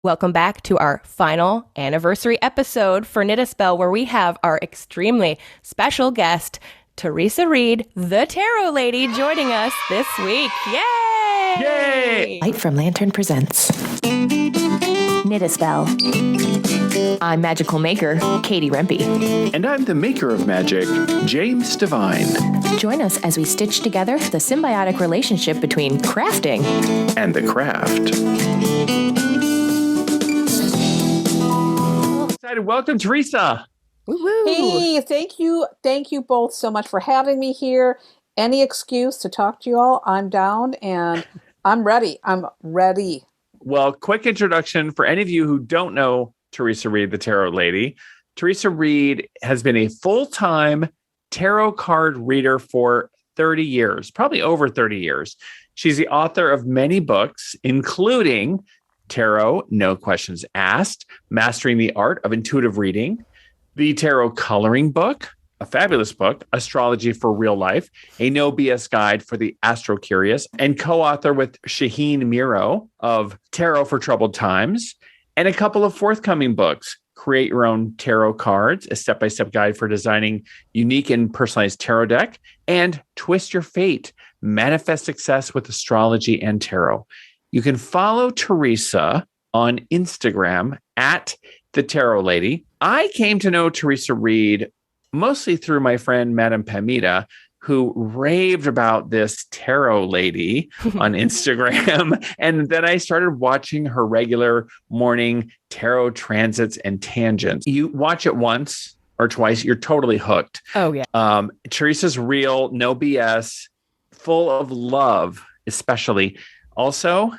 Welcome back to our final anniversary episode for Knit a Spell, where we have our extremely special guest, Theresa Reed, the Tarot Lady, joining us this week. Yay! Yay! Light from Lantern presents Knit a Spell. I'm Magical Maker Katie Rempe. And I'm the Maker of Magic, James Devine. Join us as we stitch together the symbiotic relationship between crafting and the craft. Welcome, Theresa. Woo-woo. Hey, thank you both so much for having me here. Any excuse to talk to you all, I'm down and I'm ready. Well, quick introduction for any of you who don't know Theresa Reed, the Tarot Lady. Theresa Reed has been a full-time tarot card reader for 30 years, probably over 30 years. She's the author of many books, including Tarot, No Questions Asked, Mastering the Art of Intuitive Reading, the Tarot Coloring Book, a fabulous book, Astrology for Real Life, a no BS guide for the astro-curious, and co-author with Shaheen Miro of Tarot for Troubled Times, and a couple of forthcoming books, Create Your Own Tarot Cards, a step-by-step guide for designing unique and personalized tarot deck, and Twist Your Fate, Manifest Success with Astrology and Tarot. You can follow Theresa on Instagram at The Tarot Lady. I came to know Theresa Reed mostly through my friend, Madame Pamita, who raved about this tarot lady on Instagram. And then I started watching her regular morning tarot transits and tangents. You watch it once or twice, you're totally hooked. Oh, yeah. Theresa's real, no BS, full of love, especially. Also,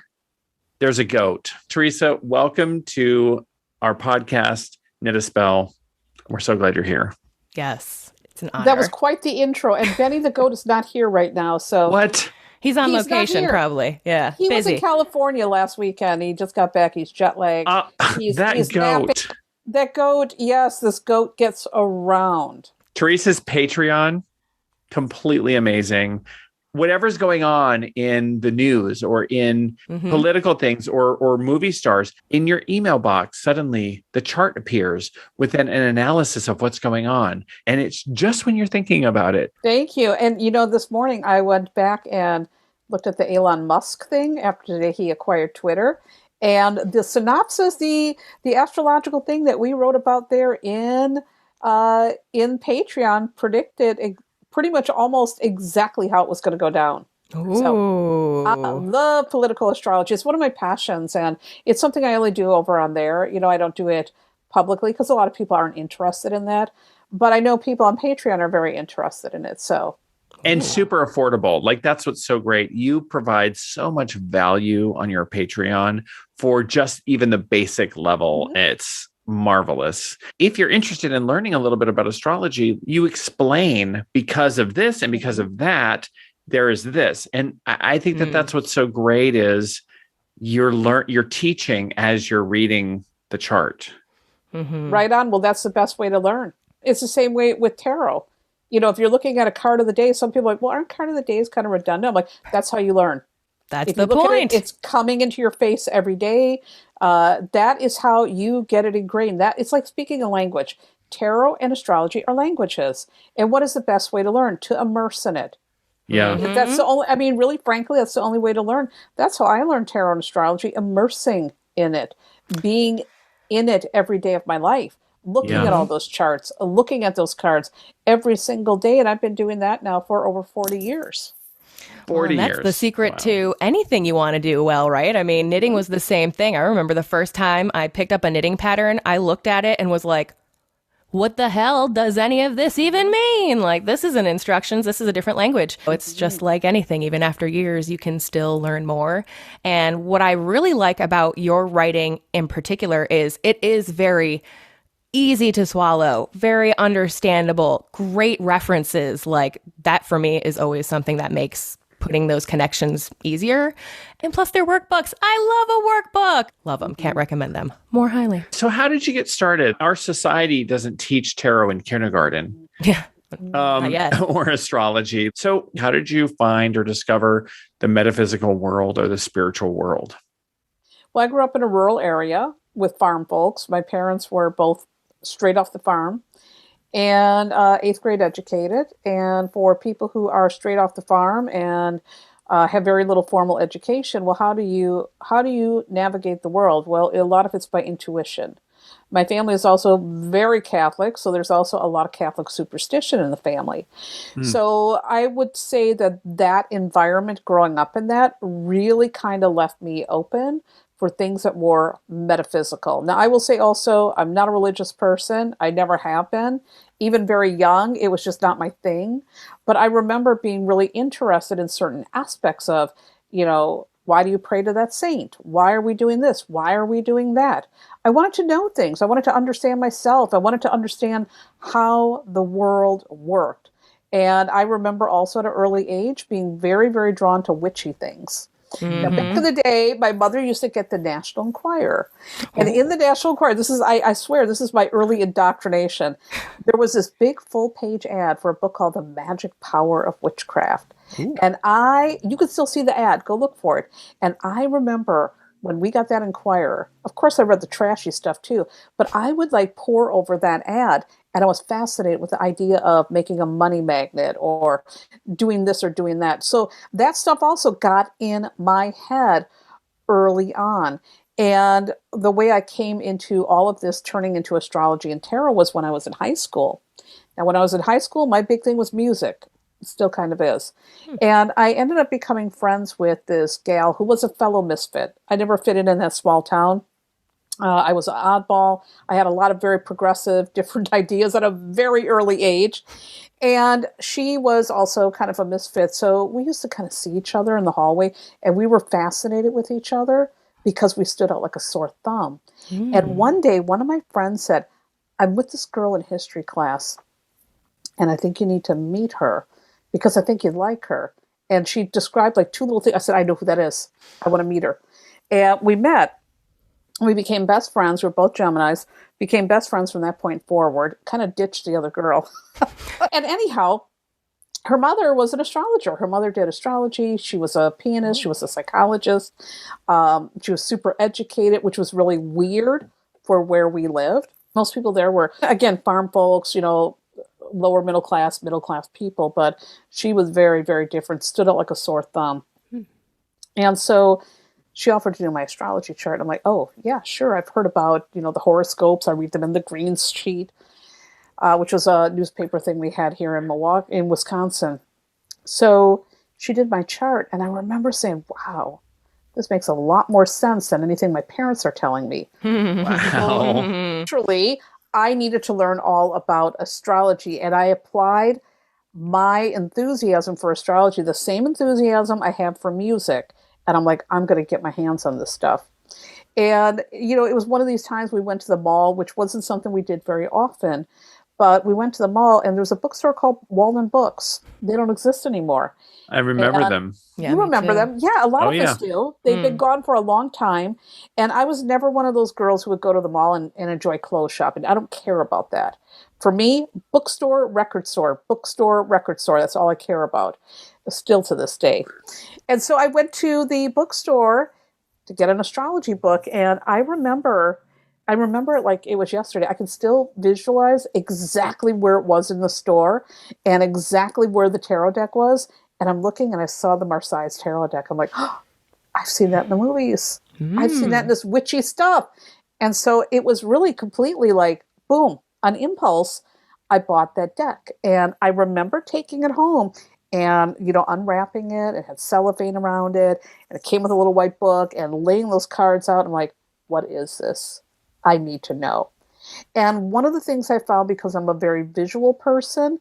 there's a goat. Theresa, welcome to our podcast, Knit a Spell. We're so glad you're here. Yes, it's an honor. That was quite the intro. And Benny the goat is not here right now. So What? He's on location, probably. Yeah, he busy. was in California last weekend. He just got back. He's jet lagged. He's goat. napping. That goat, yes, this goat gets around. Theresa's Patreon, completely amazing. Whatever's going on in the news or in political things or movie stars, in your email box, suddenly the chart appears with an analysis of what's going on. And it's just when you're thinking about it. Thank you. And, this morning I went back and looked at the Elon Musk thing after he acquired Twitter. And the synopsis, the astrological thing that we wrote about there in Patreon predicted pretty much almost exactly how it was going to go down. Ooh. So I love political astrology. It's one of my passions, and it's something I only do over on there. I don't do it publicly because a lot of people aren't interested in that. But I know people on Patreon are very interested in it. So, and super affordable. Like, that's what's so great. You provide so much value on your Patreon for just even the basic level. It's marvelous. If you're interested in learning a little bit about astrology, you explain because of this and because of that, there is this. And I think that that's what's so great is you're teaching as you're reading the chart. Mm-hmm. Right on. Well, that's the best way to learn. It's the same way with tarot. If you're looking at a card of the day, some people are like, well, aren't card of the days kind of redundant? I'm like, that's how you learn. That's the point. It's coming into your face every day. That is how you get it ingrained. That it's like speaking a language. Tarot and astrology are languages. And what is the best way to learn? To immerse in it. Yeah. If that's the only, really, frankly, that's the only way to learn. That's how I learned tarot and astrology, immersing in it, being in it every day of my life, looking at all those charts, looking at those cards every single day. And I've been doing that now for over 40 years. 40 years. That's the secret to anything you want to do well, right? I mean, knitting was the same thing. I remember the first time I picked up a knitting pattern, I looked at it and was like, what the hell does any of this even mean? Like, this isn't instructions. This is a different language. It's just like anything. Even after years, you can still learn more. And what I really like about your writing in particular is it is very easy to swallow, very understandable, great references. Like, that for me is always something that makes putting those connections easier. And plus they're workbooks. I love a workbook. Love them. Can't recommend them more highly. So how did you get started? Our society doesn't teach tarot in kindergarten. Yeah. Not yet. Or astrology. So how did you find or discover the metaphysical world or the spiritual world? Well, I grew up in a rural area with farm folks. My parents were both straight off the farm and eighth grade educated. And for people who are straight off the farm and have very little formal education, well, how do you navigate the world? Well, a lot of it's by intuition. My family is also very Catholic, so there's also a lot of Catholic superstition in the family. So I would say that environment, growing up in that, really kind of left me open for things that were metaphysical. Now, I will say also, I'm not a religious person. I never have been. Even very young, it was just not my thing. But I remember being really interested in certain aspects of, why do you pray to that saint? Why are we doing this? Why are we doing that? I wanted to know things. I wanted to understand myself. I wanted to understand how the world worked. And I remember also at an early age being very, very drawn to witchy things. Now, back in the day, my mother used to get the National Enquirer. And in the National Enquirer, I swear, this is my early indoctrination. There was this big full-page ad for a book called The Magic Power of Witchcraft. Ooh. And you can still see the ad. Go look for it. And I remember when we got that Enquirer, of course I read the trashy stuff too, but I would pore over that ad, and I was fascinated with the idea of making a money magnet or doing this or doing that. So that stuff also got in my head early on. And the way I came into all of this turning into astrology and tarot was when I was in high school. Now, when I was in high school, my big thing was music. It still kind of is. And I ended up becoming friends with this gal who was a fellow misfit. I never fit in that small town. I was an oddball. I had a lot of very progressive, different ideas at a very early age. And she was also kind of a misfit. So we used to kind of see each other in the hallway, and we were fascinated with each other because we stood out like a sore thumb. And one day, one of my friends said, I'm with this girl in history class, and I think you need to meet her because I think you'd like her. And she described two little things. I said, I know who that is. I want to meet her. And we met. We became best friends. We were both Geminis. Became best friends from that point forward. Kind of ditched the other girl. And anyhow, her mother was an astrologer. Her mother did astrology. She was a pianist. She was a psychologist. She was super educated, which was really weird for where we lived. Most people there were, again, farm folks, lower middle class people. But she was very, very different. Stood out like a sore thumb. And so she offered to do my astrology chart. I'm like, oh, yeah, sure. I've heard about, the horoscopes. I read them in the green sheet, which was a newspaper thing we had here in Wisconsin. So she did my chart, and I remember saying, wow, this makes a lot more sense than anything my parents are telling me. Wow. Naturally, I needed to learn all about astrology, and I applied my enthusiasm for astrology, the same enthusiasm I have for music. And I'm like, I'm going to get my hands on this stuff. And, it was one of these times we went to the mall, which wasn't something we did very often. But we went to the mall, and there was a bookstore called Walden Books. They don't exist anymore. I remember them. Yeah, you remember them? Yeah, a lot of us do. They've been gone for a long time. And I was never one of those girls who would go to the mall and enjoy clothes shopping. I don't care about that. For me, bookstore, record store, bookstore, record store. That's all I care about, still to this day. And so I went to the bookstore to get an astrology book. And I remember it like it was yesterday. I can still visualize exactly where it was in the store and exactly where the tarot deck was. And I'm looking, and I saw the Marseilles tarot deck. I'm like, oh, I've seen that in the movies. I've seen that in this witchy stuff. And so it was really completely like, boom, on impulse, I bought that deck. And I remember taking it home and, unwrapping it. It had cellophane around it. And it came with a little white book and laying those cards out. I'm like, what is this? I need to know. And one of the things I found, because I'm a very visual person,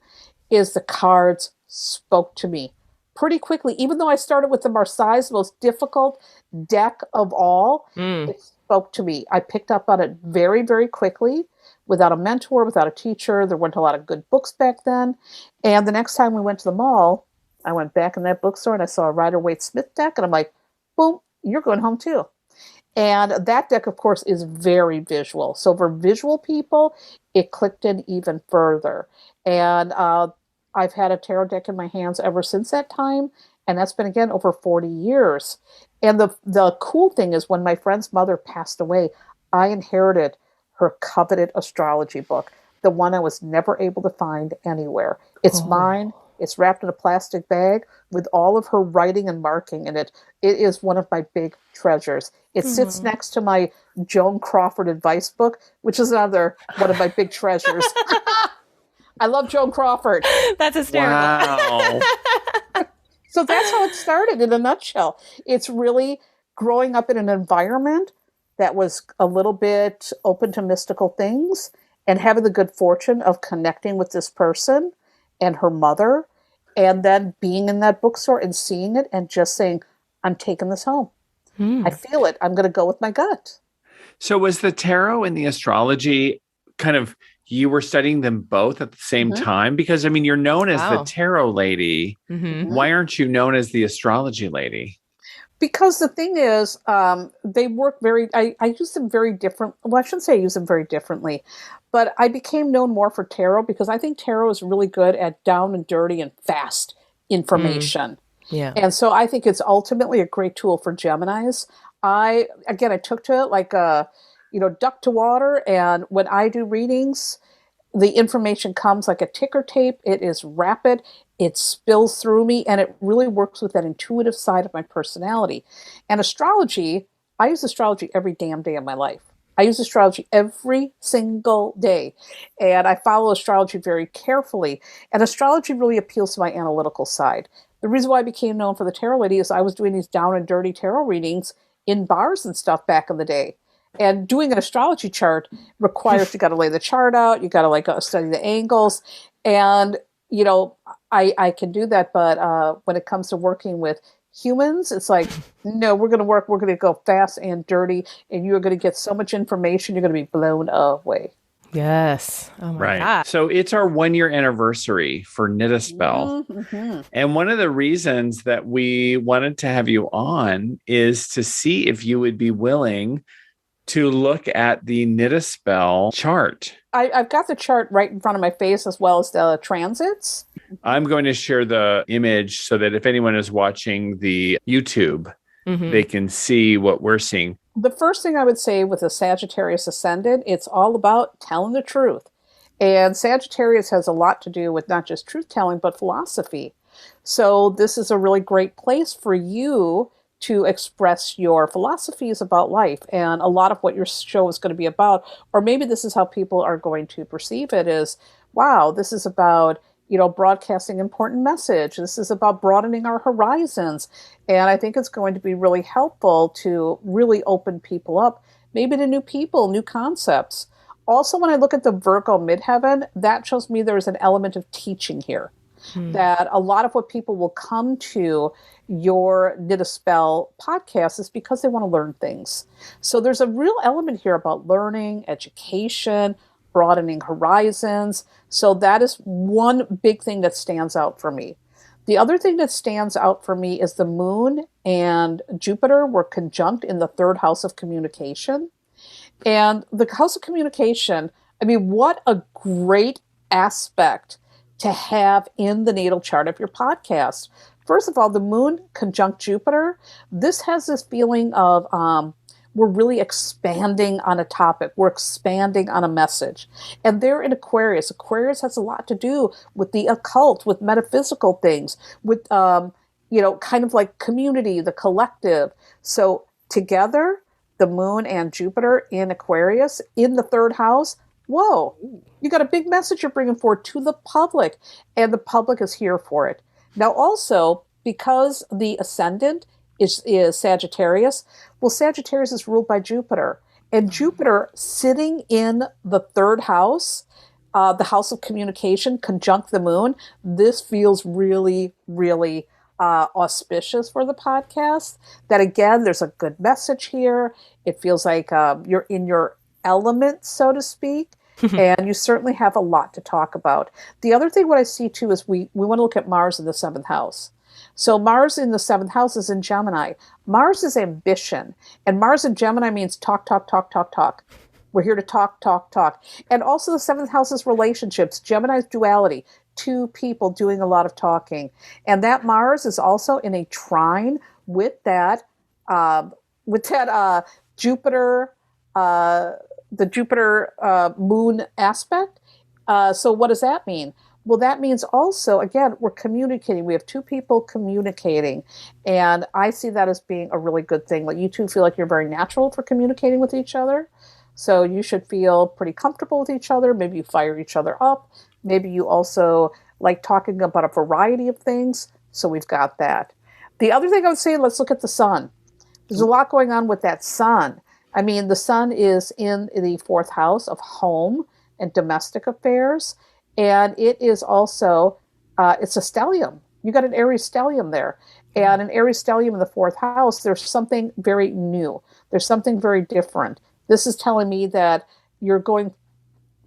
is the cards spoke to me pretty quickly. Even though I started with the Marseilles, the most difficult deck of all, it spoke to me. I picked up on it very, very quickly, without a mentor, without a teacher. There weren't a lot of good books back then. And the next time we went to the mall, I went back in that bookstore and I saw a Rider-Waite-Smith deck, and I'm like, boom, you're going home too. And that deck, of course, is very visual. So for visual people, it clicked in even further. And I've had a tarot deck in my hands ever since that time, And that's been, again, over 40 years. And the cool thing is when my friend's mother passed away, I inherited her coveted astrology book, the one I was never able to find anywhere. It's mine. It's wrapped in a plastic bag with all of her writing and marking in it. It is one of my big treasures. It sits next to my Joan Crawford advice book, which is another one of my big treasures. I love Joan Crawford. That's hysterical. Wow. So that's how it started in a nutshell. It's really growing up in an environment that was a little bit open to mystical things and having the good fortune of connecting with this person and her mother, and then being in that bookstore and seeing it and just saying, I'm taking this home. I feel it. I'm going to go with my gut. So was the tarot and the astrology kind of, you were studying them both at the same time? Because, I mean, you're known as the tarot lady. Why aren't you known as the astrology lady? Because the thing is, they work I use them very different. Well, I shouldn't say I use them very differently, but I became known more for tarot because I think tarot is really good at down and dirty and fast information. Yeah. And so I think it's ultimately a great tool for Geminis. I took to it like a, duck to water. And when I do readings, the information comes like a ticker tape. It is rapid. It spills through me, and it really works with that intuitive side of my personality. And astrology, I use astrology every damn day of my life. I use astrology every single day, and I follow astrology very carefully. And astrology really appeals to my analytical side. The reason why I became known for the tarot lady is I was doing these down and dirty tarot readings in bars and stuff back in the day. And doing an astrology chart requires you got to lay the chart out, you got to study the angles, and I can do that, but when it comes to working with humans, it's like, no, we're going to go fast and dirty, and you're going to get so much information, you're going to be blown away. Yes. Oh my God. So it's our 1-year anniversary for Knit a Spell. And one of the reasons that we wanted to have you on is to see if you would be willing to look at the Knit a Spell chart. I've got the chart right in front of my face as well as the transits. I'm going to share the image so that if anyone is watching the YouTube, they can see what we're seeing. The first thing I would say with a Sagittarius ascendant, it's all about telling the truth. And Sagittarius has a lot to do with not just truth telling, but philosophy. So this is a really great place for you to express your philosophies about life. And a lot of what your show is going to be about, or maybe this is how people are going to perceive it, is, wow, this is about, broadcasting important message. This is about broadening our horizons. And I think it's going to be really helpful to really open people up, maybe to new people, new concepts. Also, when I look at the Virgo midheaven, that shows me there's an element of teaching here. That a lot of what people will come to your Knit a Spell podcast is because they want to learn things. So there's a real element here about learning, education, broadening horizons. So that is one big thing that stands out for me. The other thing that stands out for me is the moon and Jupiter were conjunct in the 3rd house of communication. And the house of communication, I mean, what a great aspect to have in the natal chart of your podcast. First of all, the moon conjunct Jupiter, this has this feeling of we're really expanding on a topic. We're expanding on a message. And they're in Aquarius. Aquarius has a lot to do with the occult, with metaphysical things, with, kind of like community, the collective. So together, the moon and Jupiter in Aquarius in the 3rd house, whoa, you got a big message you're bringing forward to the public, and the public is here for it. Now, also, because the ascendant is Sagittarius, well, Sagittarius is ruled by Jupiter, and Jupiter sitting in the 3rd house, the house of communication, conjunct the moon, this feels really, really auspicious for the podcast. That, again, there's a good message here. It feels like you're in your element, so to speak. And you certainly have a lot to talk about. The other thing what I see too is we want to look at Mars in the 7th house. So Mars in the 7th house is in Gemini. Mars is ambition. And Mars in Gemini means talk, talk, talk, talk, talk. We're here to talk, talk, talk. And also the 7th house is relationships. Gemini's duality. two people doing a lot of talking. And that Mars is also in a trine with that Jupiter, the Jupiter moon aspect. So what does that mean? Well, that means also, again, we're communicating. We have two people communicating. And I see that as being a really good thing. Like, you two feel like you're very natural for communicating with each other. So you should feel pretty comfortable with each other. Maybe you fire each other up. Maybe you also like talking about a variety of things. So we've got that. The other thing I would say, let's look at the sun. There's a lot going on with that sun. I mean, the sun is in the 4th house of home and domestic affairs. And it is also, it's a stellium. You got an Aries stellium there. And an Aries stellium in the 4th house, there's something very new. There's something very different. This is telling me that you're going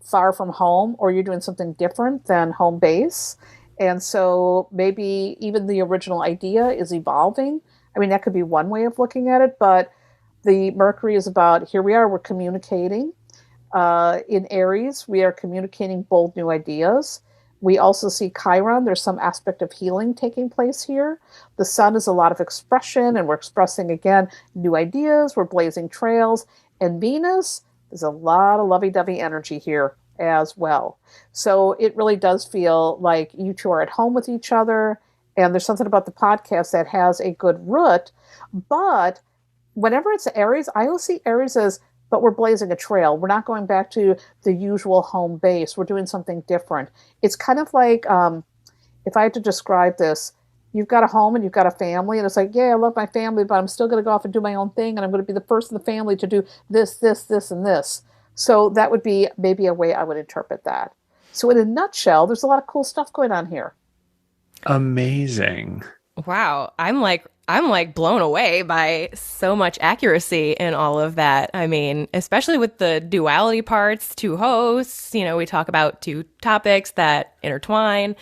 far from home, or you're doing something different than home base. And so maybe even the original idea is evolving. I mean, that could be one way of looking at it, but the Mercury is about, here we are, we're communicating. In Aries, we are communicating bold new ideas. We also see Chiron. There's some aspect of healing taking place here. The sun is a lot of expression, and we're expressing, again, new ideas. We're blazing trails. And Venus, there's a lot of lovey-dovey energy here as well. So it really does feel like you two are at home with each other. And there's something about the podcast that has a good root. But whenever it's Aries, I always see Aries as, but we're blazing a trail. We're not going back to the usual home base. We're doing something different. It's kind of like, if I had to describe this, you've got a home and you've got a family, and it's like, yeah, I love my family, but I'm still going to go off and do my own thing, and I'm going to be the first in the family to do this, this, this, and this. So that would be maybe a way I would interpret that. So in a nutshell, there's a lot of cool stuff going on here. Amazing. Wow. I'm like blown away by so much accuracy in all of that. I mean, especially with the duality parts, 2 hosts, we talk about 2 topics that intertwine.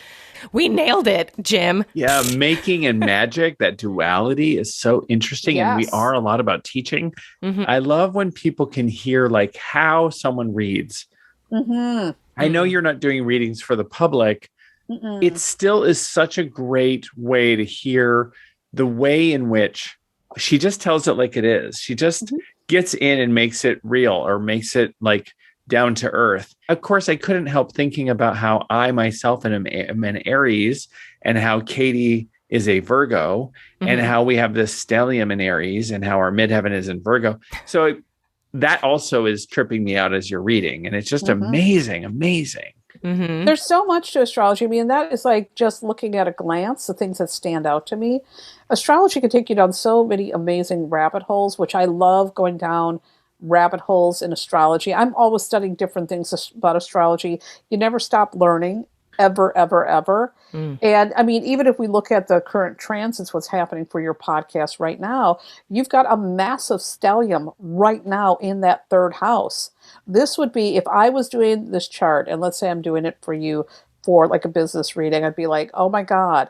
We nailed it, Jim. Yeah, making and magic, that duality is so interesting. Yes. And we are a lot about teaching. Mm-hmm. I love when people can hear like how someone reads. Mm-hmm. I know you're not doing readings for the public. Mm-mm. It still is such a great way to hear the way in which she just tells it like it is. She just gets in and makes it real, or makes it like down to earth. Of course, I couldn't help thinking about how I myself am an Aries, and how Katie is a Virgo, and how we have this stellium in Aries, and how our midheaven is in Virgo. So that also is tripping me out as you're reading. And it's just amazing. Mm-hmm. There's so much to astrology. I mean, that is like just looking at a glance, the things that stand out to me. Astrology can take you down so many amazing rabbit holes, which I love, going down rabbit holes in astrology. I'm always studying different things about astrology. You never stop learning, ever, ever, ever. And I mean, even if we look at the current transits, what's happening for your podcast right now, you've got a massive stellium right now in that 3rd house. This would be, if I was doing this chart, and let's say I'm doing it for you for like a business reading, I'd be like, oh my God,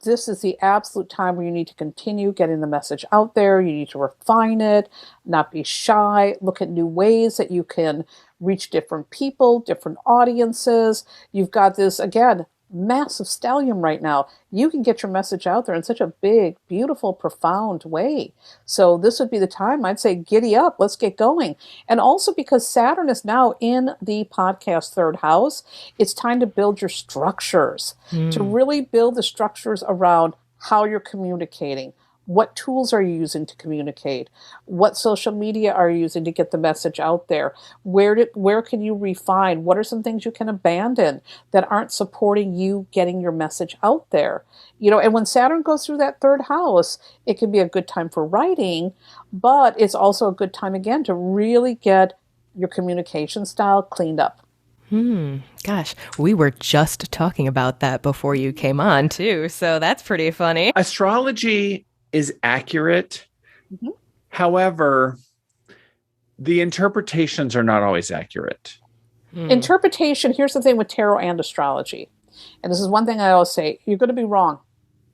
this is the absolute time where you need to continue getting the message out there. You need to refine it, not be shy, look at new ways that you can reach different people, different audiences. You've got this, again, massive stellium right now. You can get your message out there in such a big, beautiful, profound way. So this would be the time, I'd say, giddy up, let's get going. And also because Saturn is now in the podcast 3rd house, it's time to build your structures, to really build the structures around how you're communicating. What tools are you using to communicate? What social media are you using to get the message out there? Where can you refine? What are some things you can abandon that aren't supporting you getting your message out there? And when Saturn goes through that 3rd house, it can be a good time for writing, but it's also a good time, again, to really get your communication style cleaned up. Gosh, we were just talking about that before you came on, too. So that's pretty funny. Astrology is accurate. However, the interpretations are not always accurate. Interpretation, here's the thing with tarot and astrology. And this is one thing I always say, you're going to be wrong.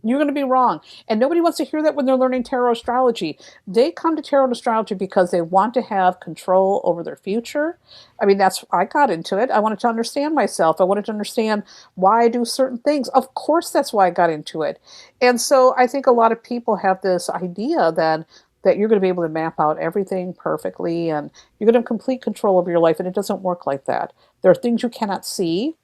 You're going to be wrong. And nobody wants to hear that when they're learning tarot astrology. They come to tarot astrology because they want to have control over their future. I mean, I got into it. I wanted to understand myself. I wanted to understand why I do certain things. Of course, that's why I got into it. And so I think a lot of people have this idea then that you're going to be able to map out everything perfectly and you're going to have complete control over your life. And it doesn't work like that. There are things you cannot see.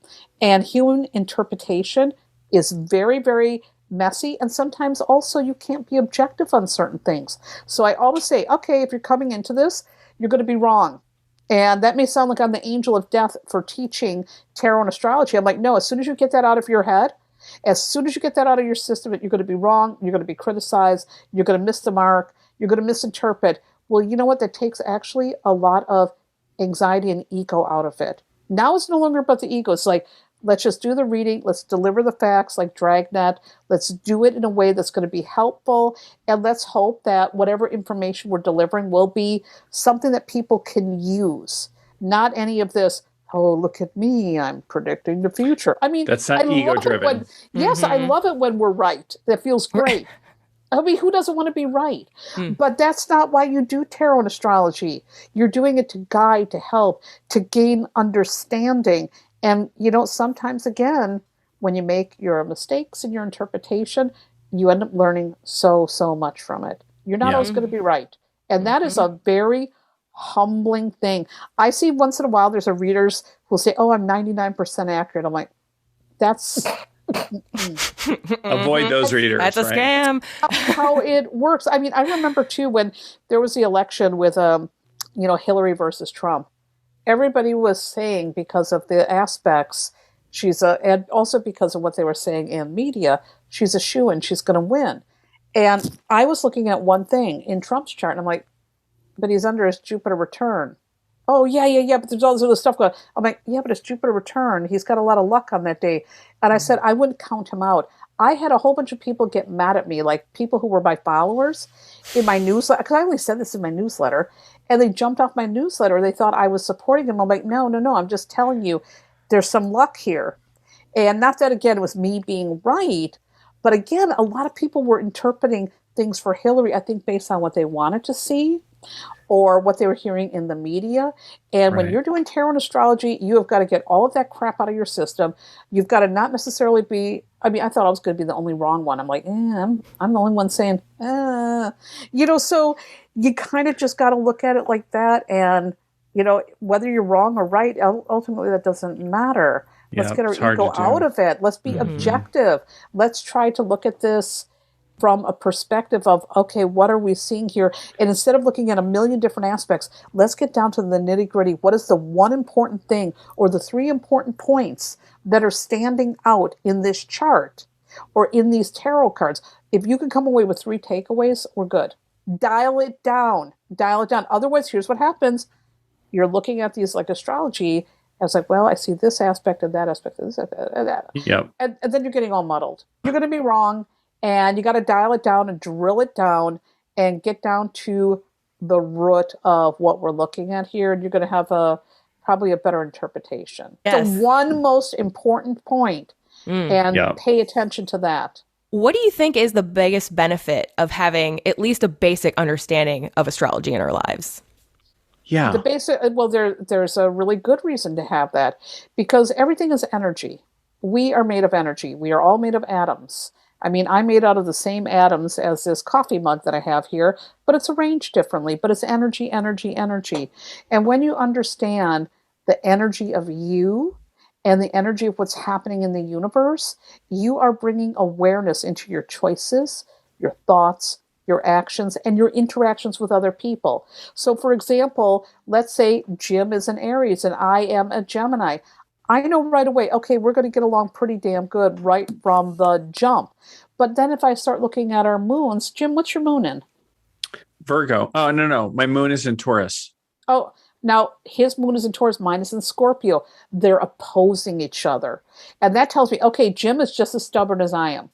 And human interpretation is very, very messy, and sometimes also you can't be objective on certain things. So I always say, okay, if you're coming into this, you're going to be wrong. And that may sound like I'm the angel of death for teaching tarot and astrology. I'm like, no, as soon as you get that out of your head, as soon as you get that out of your system, you're going to be wrong, you're going to be criticized, you're going to miss the mark, you're going to misinterpret. Well, you know what? That takes actually a lot of anxiety and ego out of it. Now it's no longer about the ego. It's like, let's just do the reading. Let's deliver the facts like Dragnet. Let's do it in a way that's going to be helpful. And let's hope that whatever information we're delivering will be something that people can use. Not any of this, oh, look at me, I'm predicting the future. I mean, that's not ego-driven. Yes, I love it when we're right. That feels great. I mean, who doesn't want to be right? But that's not why you do tarot and astrology. You're doing it to guide, to help, to gain understanding. And, sometimes, again, when you make your mistakes in your interpretation, you end up learning so, so much from it. You're not always going to be right. And that is a very humbling thing. I see once in a while there's readers who will say, oh, I'm 99% accurate. I'm like, that's... Avoid those readers. That's a scam. How it works. I mean, I remember, too, when there was the election with, Hillary versus Trump. Everybody was saying because of the aspects, and also because of what they were saying in media, she's a shoo-in, she's going to win. And I was looking at one thing in Trump's chart, and I'm like, but he's under his Jupiter return. Oh, yeah, but there's all this other stuff going on. I'm like, yeah, but it's Jupiter return. He's got a lot of luck on that day. And I said, I wouldn't count him out. I had a whole bunch of people get mad at me, like people who were my followers in my newsletter, because I only said this in my newsletter, and they jumped off my newsletter. They thought I was supporting them. I'm like, no, I'm just telling you there's some luck here. And not that, again, it was me being right, but again, a lot of people were interpreting things for Hillary, I think, based on what they wanted to see or what they were hearing in the media. And when you're doing tarot and astrology, you have got to get all of that crap out of your system. You've got to not necessarily be, I thought I was going to be the only wrong one. I'm like, I'm the only one saying, so you kind of just got to look at it like that. And, whether you're wrong or right, ultimately that doesn't matter. Let's get our ego out of it. Let's be objective. Let's try to look at this from a perspective of, okay, what are we seeing here? And instead of looking at a million different aspects, let's get down to the nitty-gritty. What is the one important thing or the three important points that are standing out in this chart or in these tarot cards? If you can come away with 3 takeaways, we're good. Dial it down. Otherwise, here's what happens. You're looking at these like astrology. I was like, well, I see this aspect and that aspect and this and that. Yep. And then you're getting all muddled. You're going to be wrong. And you got to dial it down and drill it down and get down to the root of what we're looking at here. And you're going to have probably a better interpretation. Yes. The one most important point, and pay attention to that. What do you think is the biggest benefit of having at least a basic understanding of astrology in our lives? Yeah. The basic, well, there's a really good reason to have that, because everything is energy. We are made of energy. We are all made of atoms. I'm made out of the same atoms as this coffee mug that I have here, but it's arranged differently. But it's energy, energy, energy. And when you understand the energy of you and the energy of what's happening in the universe, you are bringing awareness into your choices, your thoughts, your actions, and your interactions with other people. So, for example, let's say Jim is an Aries and I am a Gemini. I know right away, okay, we're going to get along pretty damn good right from the jump. But then if I start looking at our moons, Jim, what's your moon in? Virgo. Oh, no. My moon is in Taurus. Oh, now his moon is in Taurus, mine is in Scorpio. They're opposing each other. And that tells me, okay, Jim is just as stubborn as I am.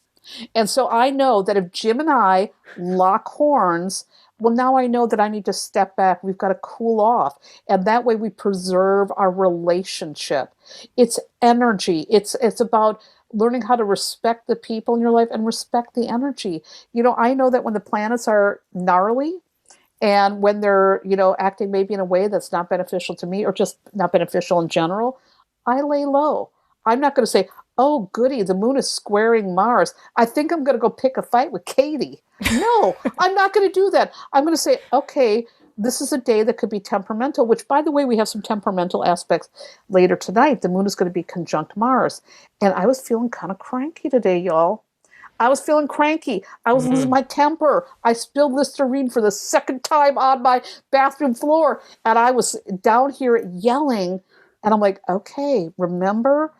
And so I know that if Jim and I lock horns, well, now I know that I need to step back. We've got to cool off. And that way we preserve our relationship. It's energy. It's about learning how to respect the people in your life and respect the energy. I know that when the planets are gnarly and when they're, acting maybe in a way that's not beneficial to me or just not beneficial in general, I lay low. I'm not going to say, oh, goody, the moon is squaring Mars. I think I'm going to go pick a fight with Katie. No, I'm not going to do that. I'm going to say, okay, this is a day that could be temperamental, which, by the way, we have some temperamental aspects later tonight. The moon is going to be conjunct Mars. And I was feeling kind of cranky today, y'all. I was feeling cranky. I was losing my temper. I spilled Listerine for the second time on my bathroom floor. And I was down here yelling. And I'm like, okay, remember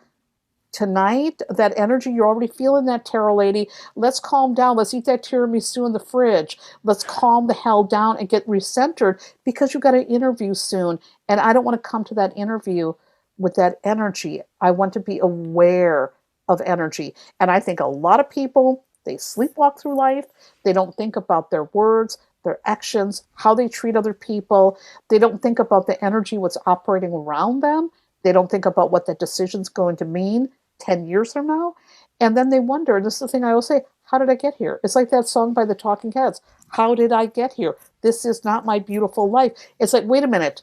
tonight, that energy, you're already feeling that, tarot lady. Let's calm down. Let's eat that tiramisu in the fridge. Let's calm the hell down and get recentered because you got an interview soon. And I don't want to come to that interview with that energy. I want to be aware of energy. And I think a lot of people, they sleepwalk through life. They don't think about their words, their actions, how they treat other people. They don't think about the energy, what's operating around them. They don't think about what that decision's going to mean 10 years from now. And then they wonder, and this is the thing I always say, how did I get here? It's like that song by the Talking Heads. How did I get here? This is not my beautiful life. It's like, wait a minute.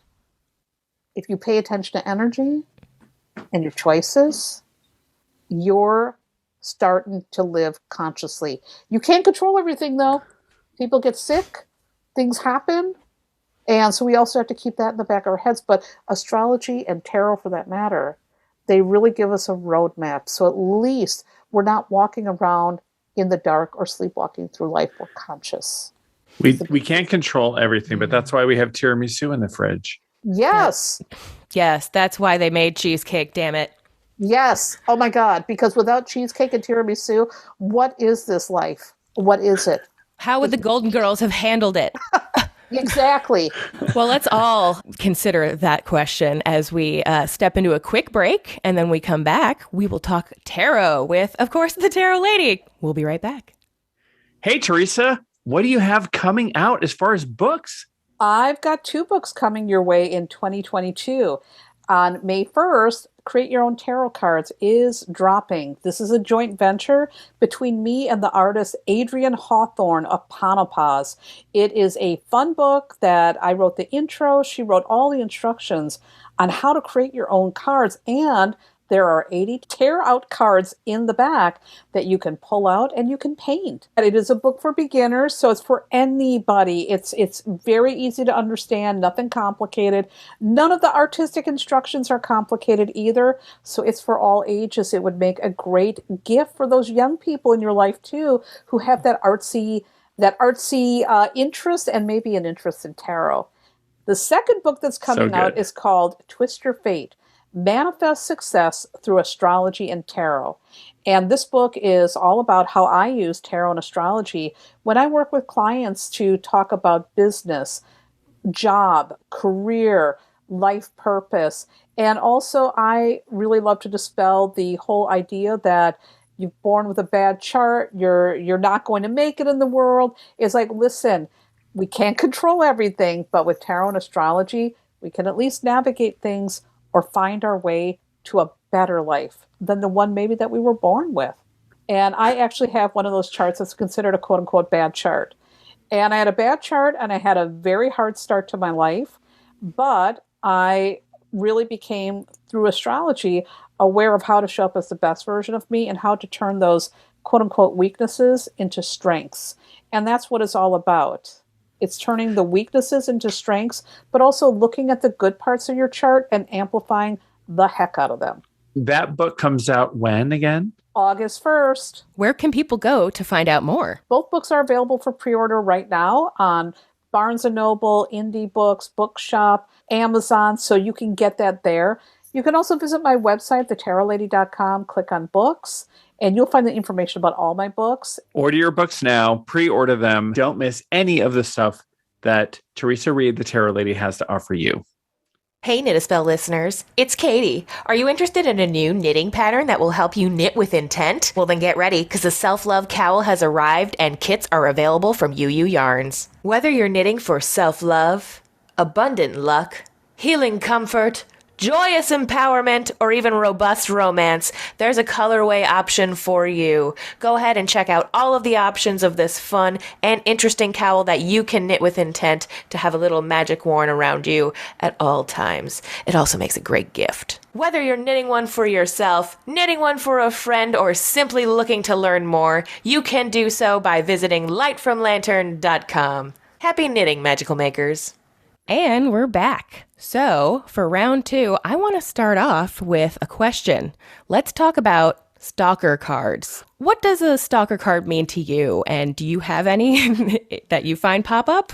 If you pay attention to energy and your choices, you're starting to live consciously. You can't control everything, though. People get sick. Things happen. And so we also have to keep that in the back of our heads. But astrology and tarot, for that matter, they really give us a roadmap. So at least we're not walking around in the dark or sleepwalking through life. We're conscious. We can't control everything, but that's why we have tiramisu in the fridge. Yes. Yes, that's why they made cheesecake, damn it. Yes. Oh, my God. Because without cheesecake and tiramisu, what is this life? What is it? How would the Golden Girls have handled it? Exactly. Well, let's all consider that question as we step into a quick break. And then we come back. We will talk tarot with, of course, the tarot lady. We'll be right back. Hey, Theresa, what do you have coming out as far as books? I've got 2 books coming your way in 2022. On May 1st, Create Your Own Tarot Cards is dropping. This is a joint venture between me and the artist Adrian Hawthorne of Panopause. It is a fun book that I wrote the intro. She wrote all the instructions on how to create your own cards, and there are 80 tear-out cards in the back that you can pull out and you can paint. It is a book for beginners, so it's for anybody. It's very easy to understand, nothing complicated. None of the artistic instructions are complicated either, so it's for all ages. It would make a great gift for those young people in your life too, who have that artsy interest and maybe an interest in tarot. The second book that's coming out is called Twist Your Fate: Manifest Success Through Astrology and Tarot. And this book is all about how I use tarot and astrology when I work with clients to talk about business, job, career, life purpose. And also, I really love to dispel the whole idea that you're born with a bad chart, you're not going to make it in the world. It's like, listen, we can't control everything, but with tarot and astrology, we can at least navigate things or find our way to a better life than the one maybe that we were born with. And I actually have one of those charts that's considered a quote-unquote bad chart. And I had a bad chart and I had a very hard start to my life, but I really became, through astrology, aware of how to show up as the best version of me and how to turn those quote-unquote weaknesses into strengths. And that's what it's all about. It's turning the weaknesses into strengths, but also looking at the good parts of your chart and amplifying the heck out of them. That book comes out when again? August 1st. Where can people go to find out more? Both books are available for pre-order right now on Barnes & Noble, Indie Books, Bookshop, Amazon, so you can get that there. You can also visit my website, thetarotlady.com, click on books, and you'll find the information about all my books. Order your books now, pre-order them. Don't miss any of the stuff that Theresa Reed, the Tarot Lady, has to offer you. Hey, Knit a Spell listeners, it's Katie. Are you interested in a new knitting pattern that will help you knit with intent? Well, then get ready, because the Self-Love Cowl has arrived and kits are available from UU Yarns. Whether you're knitting for self-love, abundant luck, healing comfort, joyous empowerment, or even robust romance, there's a colorway option for you. Go ahead and check out all of the options of this fun and interesting cowl that you can knit with intent to have a little magic worn around you at all times. It also makes a great gift. Whether you're knitting one for yourself, knitting one for a friend, or simply looking to learn more, you can do so by visiting lightfromlantern.com. Happy knitting, magical makers. And we're back. So, for round 2, I want to start off with a question. Let's talk about stalker cards. What does a stalker card mean to you? And do you have any that you find pop up?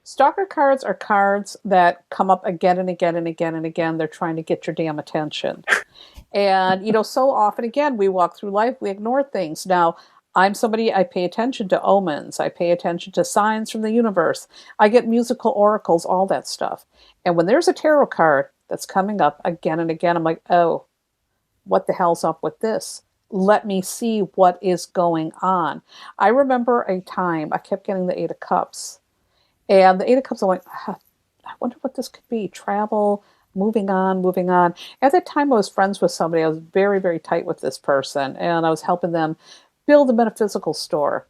Stalker cards are cards that come up again and again and again and again. They're trying to get your damn attention. And, so often, again, we walk through life, we ignore things. Now, I'm somebody, I pay attention to omens. I pay attention to signs from the universe. I get musical oracles, all that stuff. And when there's a tarot card that's coming up again and again, I'm like, oh, what the hell's up with this? Let me see what is going on. I remember a time I kept getting the Eight of Cups. And the Eight of Cups, I'm like, I wonder what this could be. Travel, moving on, moving on. At that time, I was friends with somebody. I was very, very tight with this person. And I was helping them build a metaphysical store.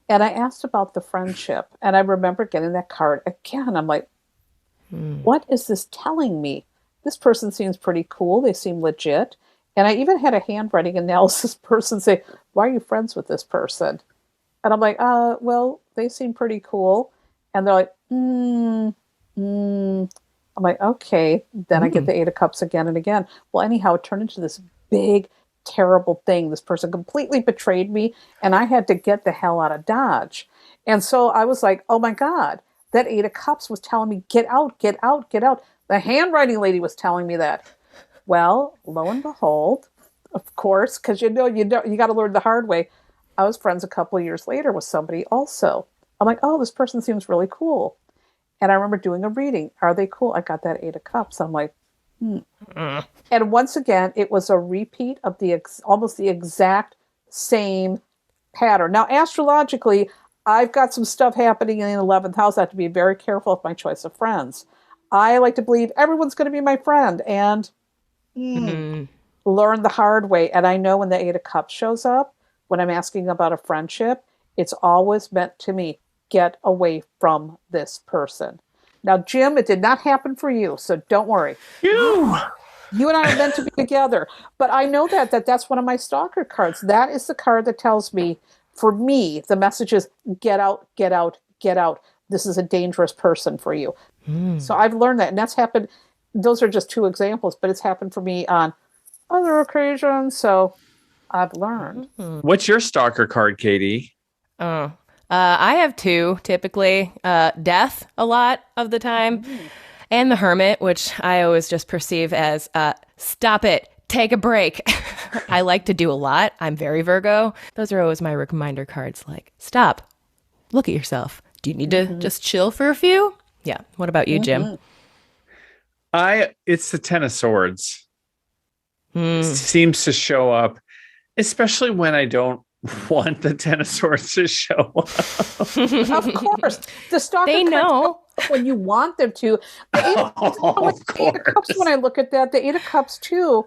And I asked about the friendship. And I remember getting that card again. I'm like, what is this telling me? This person seems pretty cool. They seem legit. And I even had a handwriting analysis person say, why are you friends with this person? And I'm like, well, they seem pretty cool. And they're like, I'm like, okay. Then I get the Eight of Cups again and again. Well, anyhow, it turned into this big, terrible thing. This person completely betrayed me, and I had to get the hell out of Dodge. And so I was like, oh my God, that Eight of Cups was telling me, get out, get out, get out. The handwriting lady was telling me that. Well, lo and behold, of course, because you got to learn the hard way. I was friends a couple of years later with somebody also. I'm like, oh, this person seems really cool. And I remember doing a reading. Are they cool? I got that Eight of Cups. I'm like, And once again, it was a repeat of almost the exact same pattern. Now, astrologically, I've got some stuff happening in the 11th house. I have to be very careful of my choice of friends. I like to believe everyone's going to be my friend and learn the hard way. And I know when the Eight of Cups shows up, when I'm asking about a friendship, it's always meant to me, get away from this person. Now, Jim, it did not happen for you, so don't worry. You and I are meant to be together. But I know that's one of my stalker cards. That is the card that tells me, for me, the message is get out, get out, get out. This is a dangerous person for you. So I've learned that. And that's happened. Those are just 2 examples, but it's happened for me on other occasions. So I've learned. What's your stalker card, Katie? I have 2 typically. Death a lot of the time. And the Hermit, which I always just perceive as stop it, take a break. I like to do a lot. I'm very Virgo. Those are always my reminder cards, like stop, look at yourself. Do you need to just chill for a few? Yeah. What about you, Jim? It's the Ten of Swords. Seems to show up, especially when I don't want the Ten of Swords to show up. Of course. The stalker they know when you want them to. The Eight of Cups, when I look at that, the Eight of Cups too,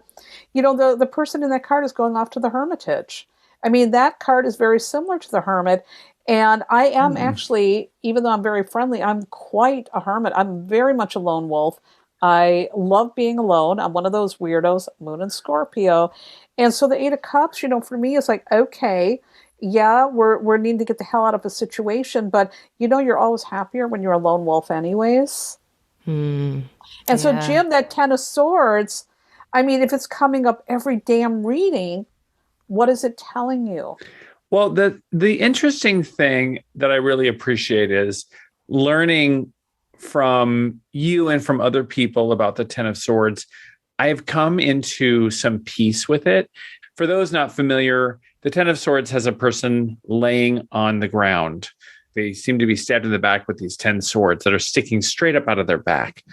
the person in that card is going off to the Hermitage. I mean, that card is very similar to the Hermit. And I am actually, even though I'm very friendly, I'm quite a hermit. I'm very much a lone wolf. I love being alone. I'm one of those weirdos, Moon and Scorpio. And so the Eight of Cups, for me, is like, okay, yeah, we're needing to get the hell out of a situation, but you're always happier when you're a lone wolf anyways. And so, Jim, that Ten of Swords, I mean, if it's coming up every damn reading, what is it telling you? Well, the interesting thing that I really appreciate is learning from you and from other people about the Ten of Swords. I've come into some peace with it. For those not familiar, the Ten of Swords has a person laying on the ground. They seem to be stabbed in the back with these 10 swords that are sticking straight up out of their back.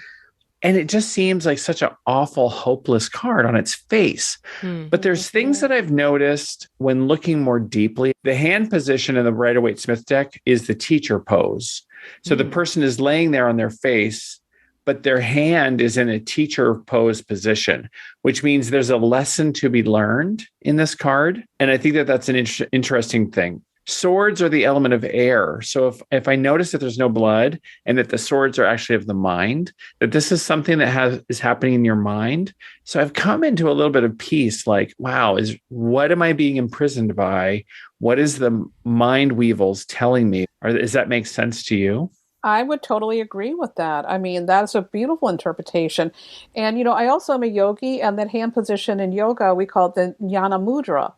And it just seems like such an awful, hopeless card on its face. But there's things that I've noticed when looking more deeply. The hand position in the Rider-Waite-Smith deck is the teacher pose. So the person is laying there on their face, but their hand is in a teacher pose position, which means there's a lesson to be learned in this card. And I think that that's an interesting thing. Swords are the element of air. So if I notice that there's no blood and that the swords are actually of the mind, that this is something that is happening in your mind. So I've come into a little bit of peace, like, wow, what am I being imprisoned by? What is the mind weevils telling me? Or does that make sense to you? I would totally agree with that. I mean, that's a beautiful interpretation. And, I also am a yogi, and that hand position in yoga, we call it the Yana Mudra.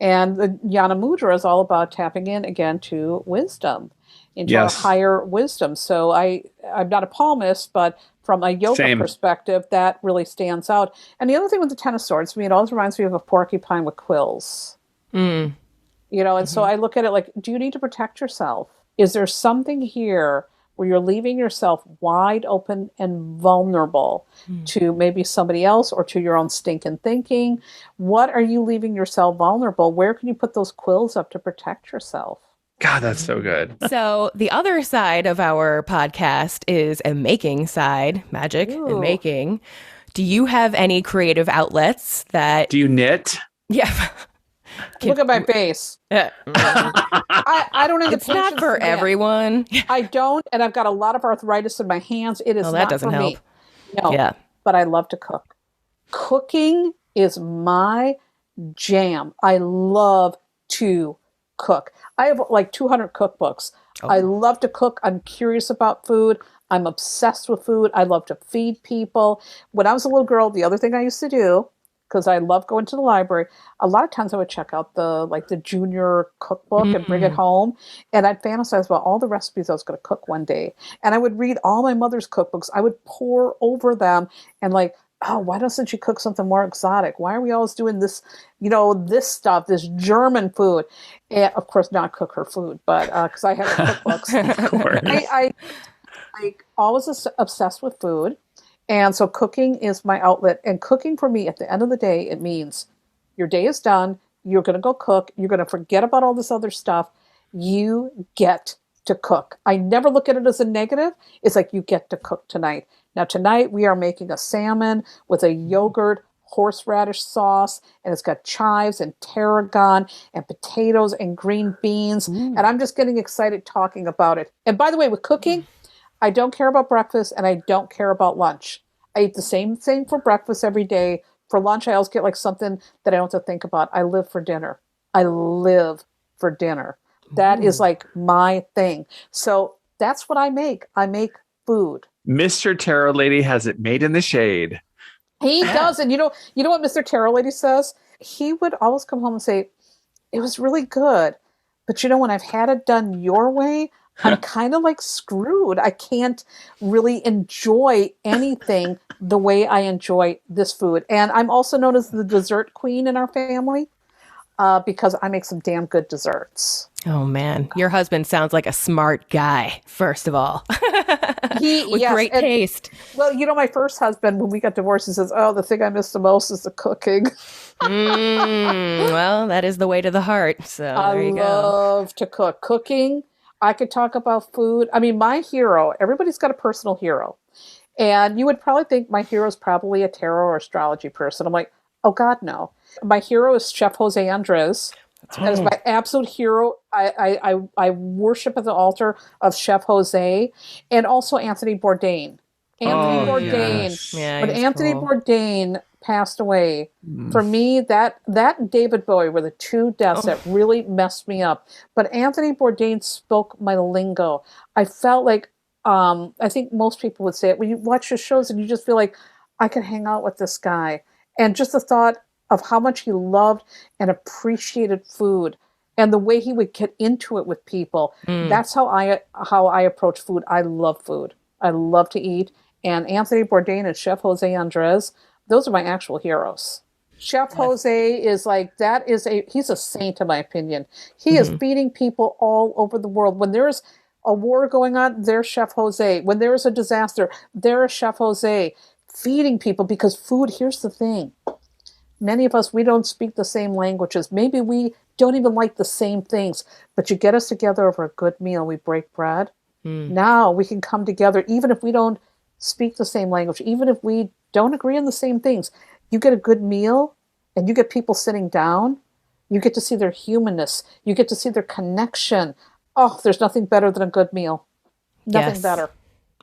And the Yana Mudra is all about tapping in again to wisdom, into our higher wisdom. So I'm not a palmist, but from a yoga perspective, that really stands out. And the other thing with the Ten of Swords, it always reminds me of a porcupine with quills. And so I look at it like, do you need to protect yourself? Is there something here where you're leaving yourself wide open and vulnerable to maybe somebody else or to your own stinking thinking? What are you leaving yourself vulnerable? Where can you put those quills up to protect yourself? God, that's so good. So the other side of our podcast is a making side, magic and making. Do you have any creative outlets that... Do you knit? Yeah. Look at my face. I don't have the It's not for everyone. I don't, and I've got a lot of arthritis in my hands. It is that doesn't for help. me. No, Yeah. But I love to cook. Cooking is my jam. I love to cook. I have like 200 cookbooks. I love to cook. I'm curious about food. I'm obsessed with food. I love to feed people. When I was a little girl, the other thing I used to do, because I love going to the library, a lot of times I would check out the junior cookbook and bring it home. And I'd fantasize about all the recipes I was going to cook one day. And I would read all my mother's cookbooks. I would pore over them and like, oh, why doesn't she cook something more exotic? Why are we always doing this, this stuff, this German food? And of course, not cook her food, but because I have cookbooks. Of course. I always obsessed with food. And so cooking is my outlet. And cooking for me, at the end of the day, it means your day is done. You're going to go cook. You're going to forget about all this other stuff. You get to cook. I never look at it as a negative. It's like, you get to cook tonight. Now, tonight we are making a salmon with a yogurt horseradish sauce, and it's got chives and tarragon and potatoes and green beans. And I'm just getting excited talking about it. And by the way, with cooking, I don't care about breakfast and I don't care about lunch. I eat the same thing for breakfast every day. For lunch, I always get like something that I don't have to think about. I live for dinner. I live for dinner. That is like my thing. So that's what I make. I make food. Mr. Tarot Lady has it made in the shade. He does. And you know what Mr. Tarot Lady says? He would always come home and say, it was really good. But when I've had it done your way, I'm kind of like screwed. I can't really enjoy anything the way I enjoy this food. And I'm also known as the dessert queen in our family because I make some damn good desserts. Oh, man. Your husband sounds like a smart guy, first of all. With great taste. Well, my first husband, when we got divorced, he says, oh, the thing I miss the most is the cooking. Well, that is the way to the heart. So there you go. I love to cook. Cooking. I could talk about food. I mean, my hero, everybody's got a personal hero. And you would probably think my hero is probably a tarot or astrology person. I'm like, oh, God, no. My hero is Chef Jose Andres. That is my absolute hero. I worship at the altar of Chef Jose and also Anthony Bourdain. Yes. When Anthony Bourdain passed away, for me, that David Bowie were the two deaths that really messed me up. But Anthony Bourdain spoke my lingo. I felt like, I think most people would say it, when you watch his shows and you just feel like, I could hang out with this guy. And just the thought of how much he loved and appreciated food and the way he would get into it with people. That's how I approach food. I love food. I love to eat. And Anthony Bourdain and Chef Jose Andres, those are my actual heroes. Chef Jose is like, he's a saint in my opinion. He is feeding people all over the world. When there's a war going on, there's Chef Jose. When there's a disaster, there's Chef Jose feeding people, because food, here's the thing. Many of us, we don't speak the same languages. Maybe we don't even like the same things, but you get us together over a good meal. We break bread. Now we can come together, even if we don't speak the same language, even if we don't agree on the same things. You get a good meal and you get people sitting down, you get to see their humanness, you get to see their connection. Oh, there's nothing better than a good meal. Nothing better.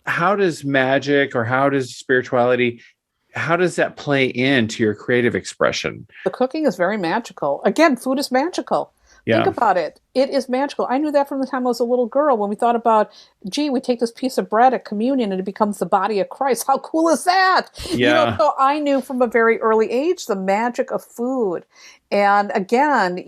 How does magic or how does spirituality, how does that play into your creative expression? The cooking is very magical. Again, food is magical. Yeah. Think about it. It is magical. I knew that from the time I was a little girl when we thought about, gee, we take this piece of bread at communion and it becomes the body of Christ. How cool is that? Yeah. So I knew from a very early age the magic of food. And again,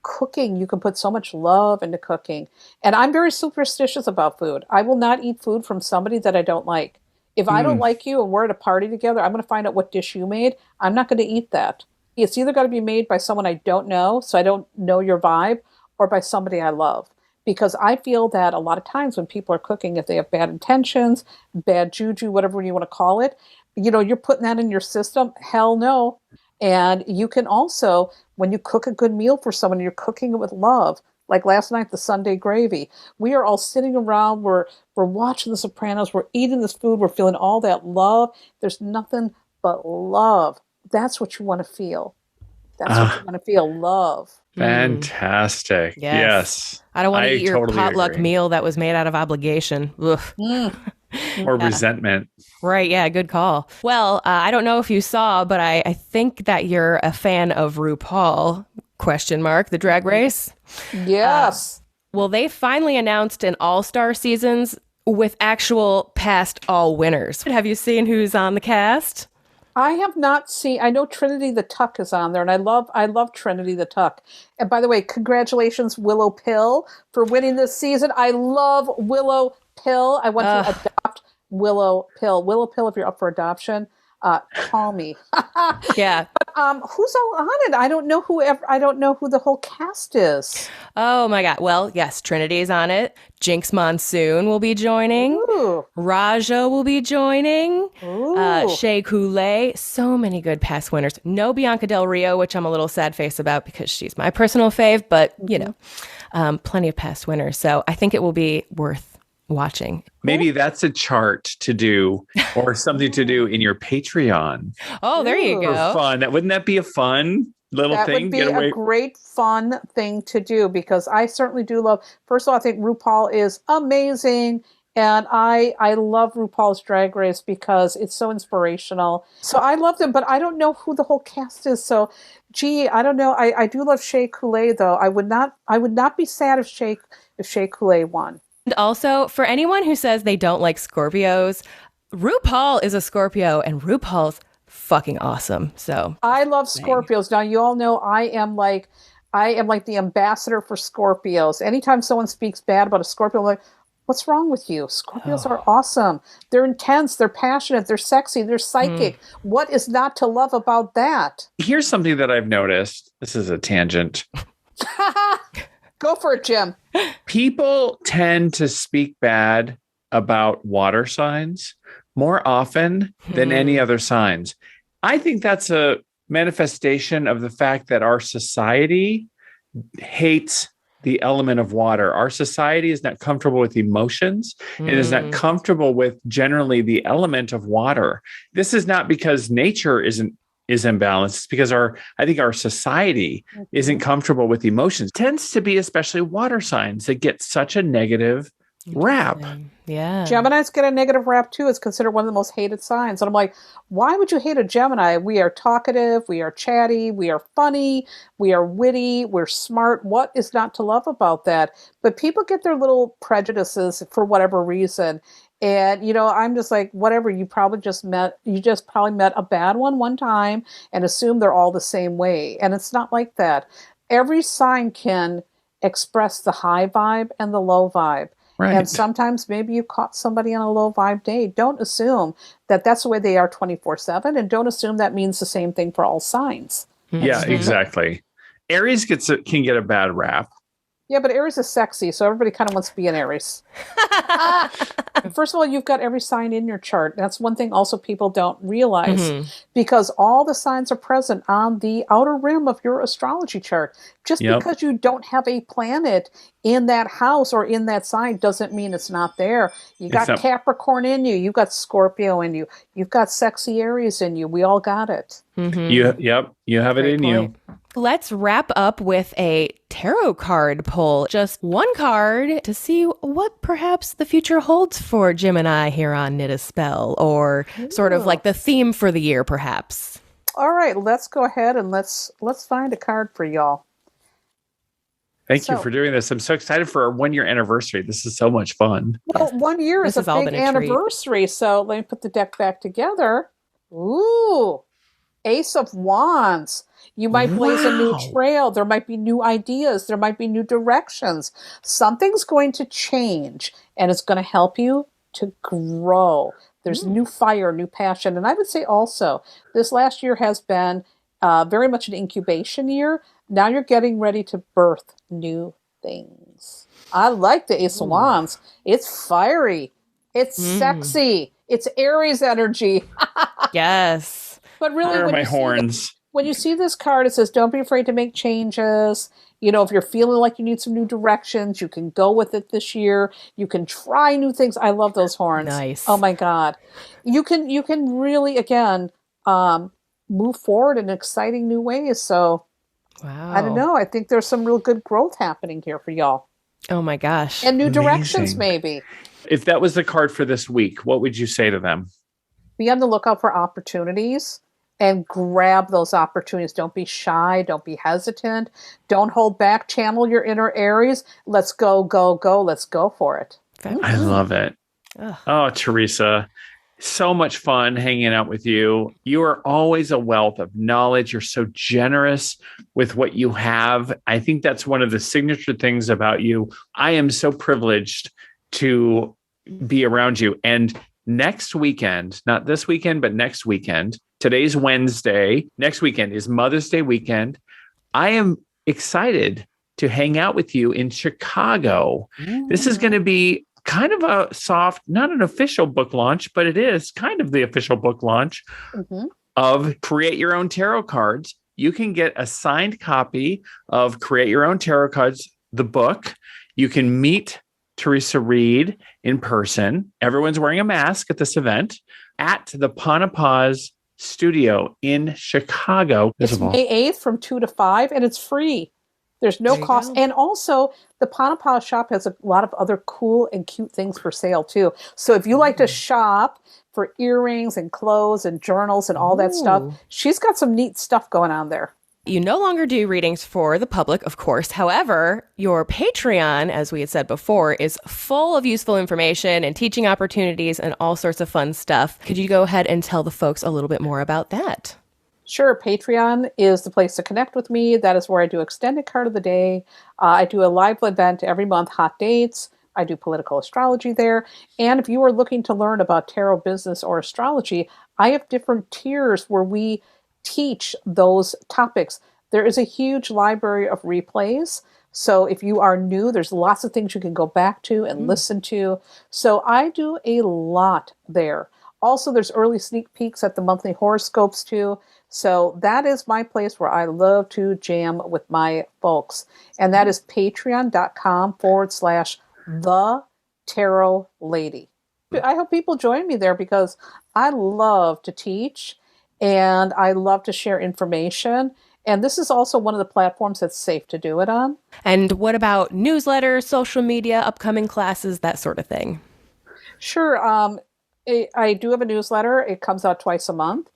cooking, you can put so much love into cooking. And I'm very superstitious about food. I will not eat food from somebody that I don't like. If I don't like you and we're at a party together, I'm going to find out what dish you made. I'm not going to eat that. It's either got to be made by someone I don't know, so I don't know your vibe, or by somebody I love. Because I feel that a lot of times when people are cooking, if they have bad intentions, bad juju, whatever you want to call it, you're putting that in your system. Hell no. And you can also, when you cook a good meal for someone, you're cooking it with love. Like last night, the Sunday gravy. We are all sitting around, we're watching The Sopranos, we're eating this food, we're feeling all that love. There's nothing but love. That's what you want to feel. That's what you want to feel, love. Fantastic. Yes. I don't want to eat your totally potluck agree. meal that was made out of obligation. Ugh. Or resentment. Right. Yeah. Good call. Well, I don't know if you saw, but I think that you're a fan of RuPaul, ? The Drag Race. Yes. Well, they finally announced an all-star seasons with actual past all winners. Have you seen who's on the cast? I have not seen. I know Trinity the Tuck is on there, and I love Trinity the Tuck. And by the way, congratulations, Willow Pill, for winning this season. I love Willow Pill. I want to adopt Willow Pill. Willow Pill, if you're up for adoption, call me. Yeah. Who's all on it? I don't know who the whole cast is. Oh my God. Well, yes, Trinity's on it. Jinx Monsoon will be joining. Ooh. Raja will be joining. Ooh. Shea Coulee. So many good past winners. No Bianca Del Rio, which I'm a little sad face about because she's my personal fave, but plenty of past winners. So I think it will be worth watching. Maybe that's a chart to do or something to do in your Patreon. Oh, there you For go. fun. Wouldn't that be a fun little That thing? would be a great, fun thing to do because I certainly do love. First of all, I think RuPaul is amazing, and I love RuPaul's Drag Race because it's so inspirational. So I love them, but I don't know who the whole cast is. So, gee, I don't know. I do love Shea Coulee though. I would not be sad if Shea Coulee won. And also, for anyone who says they don't like Scorpios, RuPaul is a Scorpio, and RuPaul's fucking awesome. So I love Scorpios. Now you all know I am like the ambassador for Scorpios. Anytime someone speaks bad about a Scorpio, I'm like, what's wrong with you? Scorpios are awesome. They're intense. They're passionate. They're sexy. They're psychic. What is not to love about that? Here's something that I've noticed. This is a tangent. Go for it, Jim. People tend to speak bad about water signs more often than any other signs. I think that's a manifestation of the fact that our society hates the element of water. Our society is not comfortable with emotions. It is not comfortable with generally the element of water. This is not because nature is imbalanced. It's because I think our society isn't comfortable with emotions. It tends to be especially water signs that get such a negative rap. yeah. Geminis get a negative rap too. It's considered one of the most hated signs. And I'm like, why would you hate a Gemini? We are talkative, we are chatty, we are funny, we are witty, we're smart. What is not to love about that? But people get their little prejudices for whatever reason. And, I'm just like, whatever, you just probably met a bad one time and assume they're all the same way. And it's not like that. Every sign can express the high vibe and the low vibe. Right. And sometimes maybe you caught somebody on a low vibe day. Don't assume that that's the way they are 24/7. And don't assume that means the same thing for all signs. Yeah, exactly. Aries can get a bad rap. Yeah, but Aries is sexy, so everybody kind of wants to be an Aries. first of all, you've got every sign in your chart. That's one thing also people don't realize, because all the signs are present on the outer rim of your astrology chart. Just because you don't have a planet in that house or in that sign doesn't mean it's not there. You got Capricorn in you. You've got Scorpio in you. You've got sexy Aries in you. We all got it. You have it in you. Let's wrap up with a tarot card pull. Just one card to see what perhaps the future holds for Jim and I here on Knit a Spell, or sort of like the theme for the year, perhaps. All right, let's go ahead and let's find a card for y'all. Thank you for doing this. I'm so excited for our 1-year anniversary. This is so much fun. Well, 1 year is a big anniversary. So let me put the deck back together. Ooh, Ace of Wands. You might blaze a new trail. There might be new ideas. There might be new directions. Something's going to change, and it's going to help you to grow. There's new fire, new passion. And I would say also, this last year has been very much an incubation year. Now you're getting ready to birth new things. I like the Ace of Wands. It's fiery. It's sexy. It's Aries energy. Yes. But really, when you see this card, it says, don't be afraid to make changes. You know, if you're feeling like you need some new directions, you can go with it this year. You can try new things. I love those horns. Nice. Oh my God. You can really, again, move forward in exciting new ways. So I don't know. I think there's some real good growth happening here for y'all. Oh my gosh. And new directions, maybe. If that was the card for this week, what would you say to them? Be on the lookout for opportunities and grab those opportunities. Don't be shy. Don't be hesitant. Don't hold back. Channel your inner Aries. Let's go, go, go. Let's go for it. I love it. Oh, Theresa, so much fun hanging out with you. You are always a wealth of knowledge. You're so generous with what you have. I think that's one of the signature things about you. I am so privileged to be around you. And next weekend, not this weekend, but next weekend, today's Wednesday, next weekend is Mother's Day weekend. I am excited to hang out with you in Chicago. This is going to be kind of a soft, not an official book launch, but it is kind of the official book launch of Create Your Own Tarot Cards. You can get a signed copy of Create Your Own Tarot Cards, the book. You can meet Theresa Reed in person. Everyone's wearing a mask at this event at the Panapaz Studio in Chicago. It's May 8th from 2 to 5, and it's free. There's no cost. And also, the Panapaz shop has a lot of other cool and cute things for sale, too. So if you like to shop for earrings and clothes and journals and all that stuff, she's got some neat stuff going on there. You no longer do readings for the public, of course. However, your Patreon, as we had said before, is full of useful information and teaching opportunities and all sorts of fun stuff. Could you go ahead and tell the folks a little bit more about that? Sure. Patreon is the place to connect with me. That is where I do Extended Card of the Day. I do a live event every month, Hot Dates. I do political astrology there. And if you are looking to learn about tarot business or astrology, I have different tiers where we teach those topics. There is a huge library of replays. So if you are new, there's lots of things you can go back to and listen to. So I do a lot there. Also, there's early sneak peeks at the monthly horoscopes too. So that is my place where I love to jam with my folks. And that is patreon.com/the tarot lady. I hope people join me there because I love to teach. And I love to share information. And this is also one of the platforms that's safe to do it on. And what about newsletters, social media, upcoming classes, that sort of thing? Sure. I do have a newsletter. It comes out twice a month.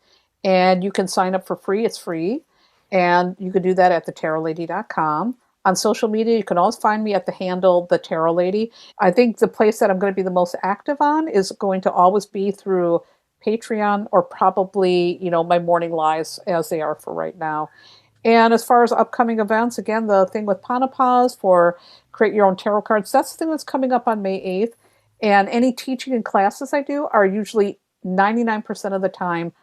And you can sign up for free. It's free. And you can do that at thetarotlady.com. On social media, you can always find me at the handle, The Tarot Lady. I think the place that I'm going to be the most active on is going to always be through Patreon or probably, my morning lives as they are for right now. And as far as upcoming events, again, the thing with Panapaz for Create Your Own Tarot Cards, that's the thing that's coming up on May 8th. And any teaching and classes I do are usually 99% of the time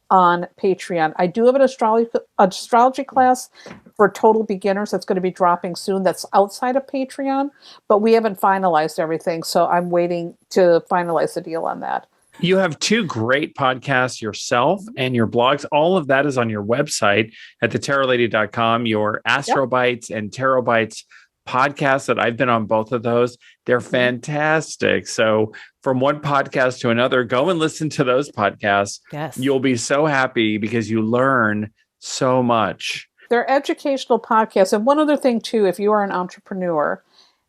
on Patreon. I do have an astrology class for total beginners that's going to be dropping soon. That's outside of Patreon, but we haven't finalized everything. So I'm waiting to finalize the deal on that. You have 2 great podcasts yourself and your blogs. All of that is on your website at thetarotlady.com. Your Astrobites and Tarot Bites podcasts that I've been on both of those. They're fantastic. So from one podcast to another, go and listen to those podcasts. Yes. You'll be so happy because you learn so much. They're educational podcasts. And one other thing too, if you are an entrepreneur,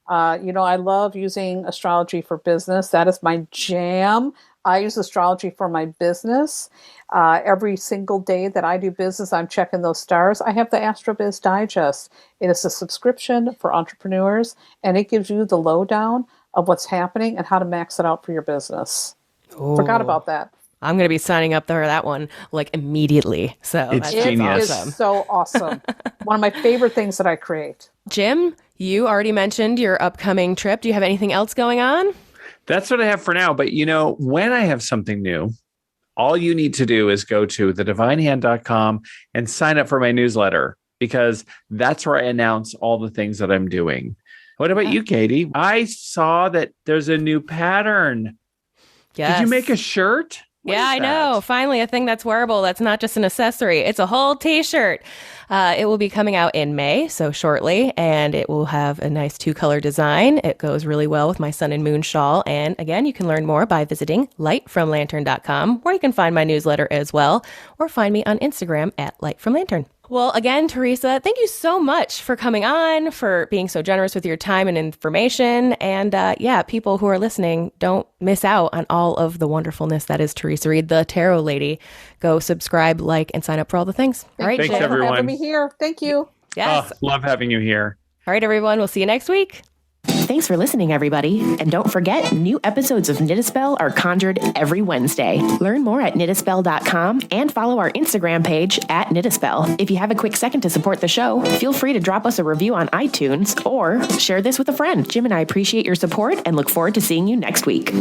I love using astrology for business. That is my jam. I use astrology for my business. Every single day that I do business, I'm checking those stars. I have the AstroBiz Digest. It is a subscription for entrepreneurs, and it gives you the lowdown of what's happening and how to max it out for your business. Ooh. Forgot about that. I'm going to be signing up for that one like immediately. So it's genius. It is so awesome. One of my favorite things that I create. Jim, you already mentioned your upcoming trip. Do you have anything else going on? That's what I have for now. But, when I have something new, all you need to do is go to thedivinehand.com and sign up for my newsletter, because that's where I announce all the things that I'm doing. What about you, Katie? I saw that there's a new pattern. Yes. Did you make a shirt? What Yeah, is I know. that? Finally, a thing that's wearable. That's not just an accessory. It's a whole t-shirt. It will be coming out in May, so shortly, and it will have a nice 2-color design. It goes really well with my sun and moon shawl. And again, you can learn more by visiting lightfromlantern.com, where you can find my newsletter as well, or find me on Instagram at lightfromlantern. Well, again, Theresa, thank you so much for coming on, for being so generous with your time and information. And people who are listening, don't miss out on all of the wonderfulness that is Theresa Reed, the Tarot Lady. Go subscribe, like, and sign up for all the things. All right, Thanks, Jim. everyone. For having me here. Thank you. Yes. Love having you here. All right, everyone. We'll see you next week. Thanks for listening, everybody. And don't forget, new episodes of Knit a Spell are conjured every Wednesday. Learn more at knitaspell.com and follow our Instagram page at Knit a Spell. If you have a quick second to support the show, feel free to drop us a review on iTunes or share this with a friend. Jim and I appreciate your support and look forward to seeing you next week.